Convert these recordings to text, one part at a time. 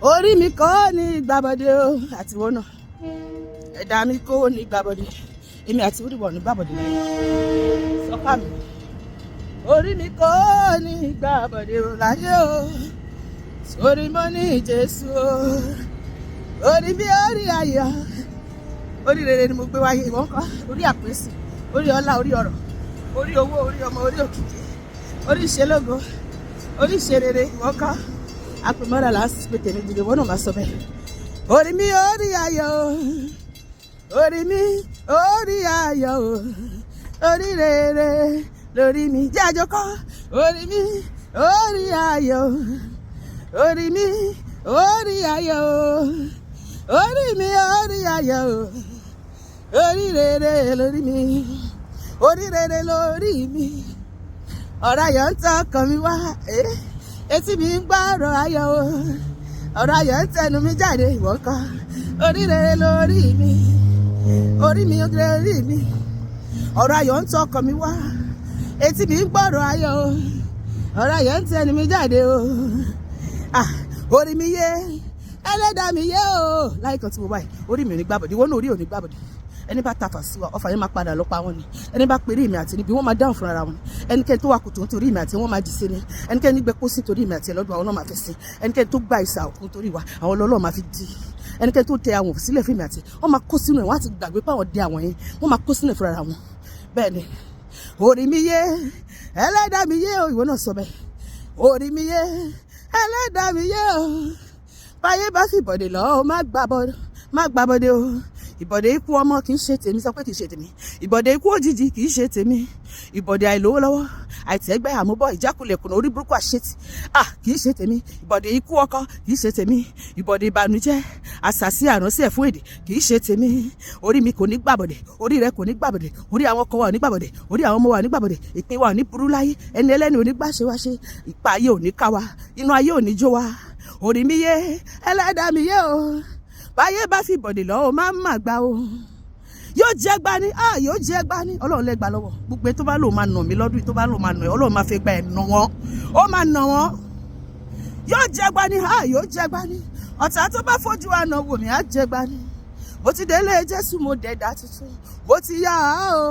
orí mi kò ní gbàbọ̀dé o àti wọn náà ẹ̀dá mi kò ní gbàbọ̀dé èmi àti oríwọ̀ ní gbàbọ̀dé sọ́kà mi orí mi kò ní gbàbọ̀dé o láyé o sórí mọ́ ní Jésù o orí bí orí ayọ̀ orí rere ni mo gbé wáyé ìwọ́n kọ́ orí àpèsè orí ọlá orí ọrọ̀ orí owó orí ọmọ orí òkìkí orí ìṣelógo orí ìṣerere ìwọ́n kọ́ àpèmọ́ra là ń pè tèmi dìde wọ́n náà máa sọ bẹ́ẹ̀ orí mi orí ayọ̀ orí mi orí ayọ̀ orí rere lórí mi jẹ́ àjọkọ́ orí mi orí ayọ̀ orí mi orí ayọ̀ orí mi orí ayọ̀ orí rere lórí mi orí rere lórí mi ọ̀rọ̀ ayọ̀ ń tọkàn mi wá etí mi ń gbọ́ ọ̀rọ̀ ayọ̀ ọ̀rọ̀ ayọ̀ ń tẹnu mi jáde ìwọ kan orí rere lórí mi orí mi lórí mi ọ̀rọ̀ ayọ̀ ń tọkàn mi wá etí mi ń gbọ́ ọ̀rọ̀ ayọ̀ ọ̀rọ̀ ayọ̀ ń tẹnu mi jáde orí mi yé ẹlẹ́dàá mi yé o láì kan tí mo báyìí orí mi ò ní gbàbọ̀dé wọ́n náà orí ò ní gbàbọ̀dé ẹni bá tafà sí wa ọfà yẹn máa padà lọ pa wọn ni ẹni bá pèrè ìmì àti níbi wọn máa dáhùn fúnra wọn ẹnikẹ́ni tó wà kùtù nítorí ìmì àti wọn máa dì sí ni ẹnikẹ́ni gbẹ pósí torí ìmì àti ẹlọ́dún àwọn náà máa fẹ́ sí ẹnikẹ́ni tó gba ìsà òkun torí wa àwọn ọlọ́ọ̀ máa fi dì ẹnikẹ́ni tó tẹ àwọn sílẹ̀ fún ìmì àti wọn máa kó sínú ẹ̀ wọ́n á ti gbàgbé pé àwọn dé àwọn yẹn wọ́n máa kó sínú ẹ̀ fúnra wọn bẹ́ẹ̀ ni orí mi yé ẹlẹ́dàá mi yé o ìwọ náà sọ bẹ́ẹ̀ orí mi yé ẹlẹ́dàá mi yé o báyé bá fi bọ̀dé lọ má gbàbọ̀dé o ìbọ̀dé ikú ọmọ kì í ṣe tèmi sọ pé kì í ṣe tèmi ìbọ̀dé ikú òjijì kì í ṣe tèmi ìbọ̀dé àìlówó lọ́wọ́ àìtẹ́gbẹ́ àmúbọ̀ ìjákulẹ̀ kùnà orí burúkú àṣetì kì í ṣe tèmi ìbọ̀dé ikú ọkọ kì í ṣe tèmi ìbọ̀dé ìbànújẹ́ àṣàsí àránsí ẹ̀fún èdè kì í ṣe tèmi orí mi kò ní gbàbọ̀dé orí rẹ kò ní gbàbọ̀dé orí àwọn ọkọ wa ò ní gbàbọ̀dé orí àwọn ọmọ wa ò ní gbàbọ̀dé ìpín wa ò ní burú láyé ẹni ẹlẹ́ni ò ní gbàṣẹ wá ṣe ìpa ayé ò ní ká wa inú ayé ò ní jó wa orí mi yé ẹlẹ́dàá mi yé o báyé bá fi bọ̀dé lọ́wọ́ má má gbà o yóò jẹ́ gbá ní yóò jẹ́ gbá ní ọlọ́run lẹ́gbà lọ́wọ́ gbogbo tó bá lò máa nà mí lọ́dún tó bá lò máa nà ẹ́ ọlọ́run máa fẹ́ gba ẹ̀ nà wọ́n ó máa nà wọ́n yóò jẹ́ gbá ní yóò jẹ́ gbá ní ọ̀tá tó bá fojú àná wò mí á jẹ́ gbá ní mo ti délé Jésù mo dẹ̀dá tuntun mo ti yá o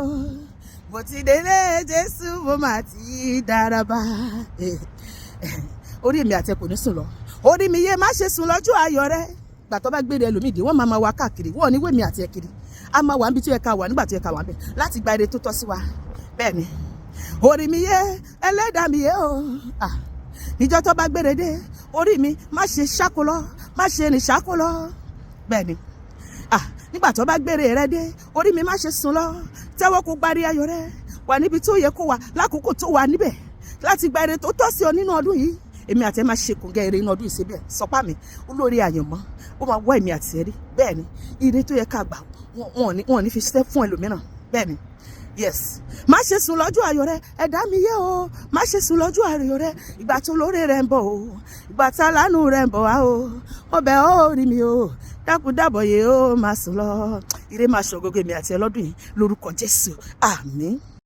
mo ti délé Jésù mo máa ti dáraba orí mi àti ẹ kò ní sùn lọ orí mi yé má ṣe sùn lọ́jọ́ ayọ̀ rẹ gbàtọ́ bá gbére ẹlòmíì dé wọ́n máa wá káàkiri wọ́n ní wèmí àti ẹ̀kiri a máa wà níbi tí ó yẹ ká wà nígbà tí ó yẹ ká wà bẹ́ẹ̀ láti gba ire tó tọ́ sí wa bẹ́ẹ̀ ni orí mi yé ẹlẹ́dàá mi yé o níjọ́ tó bá gbére dé orí mi má ṣe ṣáko lọ má ṣe rìn ṣáko lọ bẹ́ẹ̀ ni nígbà tó bá gbére rẹ dé orí mi má ṣe sùn lọ tẹ́wọ́ kó gbárí ayọ̀ rẹ wà níbi tó yẹ kó wà lákòókò tó wà níbẹ̀ láti gba ire tó tọ́ sí ọ nínú ọdún yìí èmi àti ẹ máa ṣe kòǹgẹ́ ire inú ọdún ìṣẹ́bẹ̀ sọpá mi olórí àyànmọ́ ó máa wá èmi àti ẹ rí bẹ́ẹ̀ ni ire tó yẹ ká gbà wọn ò ní fi ṣiṣẹ́ fún ẹlòmíràn bẹ́ẹ̀ ni yes má ṣe sùn lọ́jọ́ ayọ̀ rẹ ẹ̀dá mi yé o má ṣe sùn lọ́jọ́ ayọ̀ rẹ ìgbà tó lórí rẹ ń bọ̀ o ìgbà tá lánàá rẹ ń bọ̀ wá o ọbẹ̀ ó rí mi o dákúdàbọ̀ yé o má sùn lọ ire máa ṣọ̀gọ́gọ́ èmi àti ẹ lọ́dún yìí lórúkọ Jésù àmín.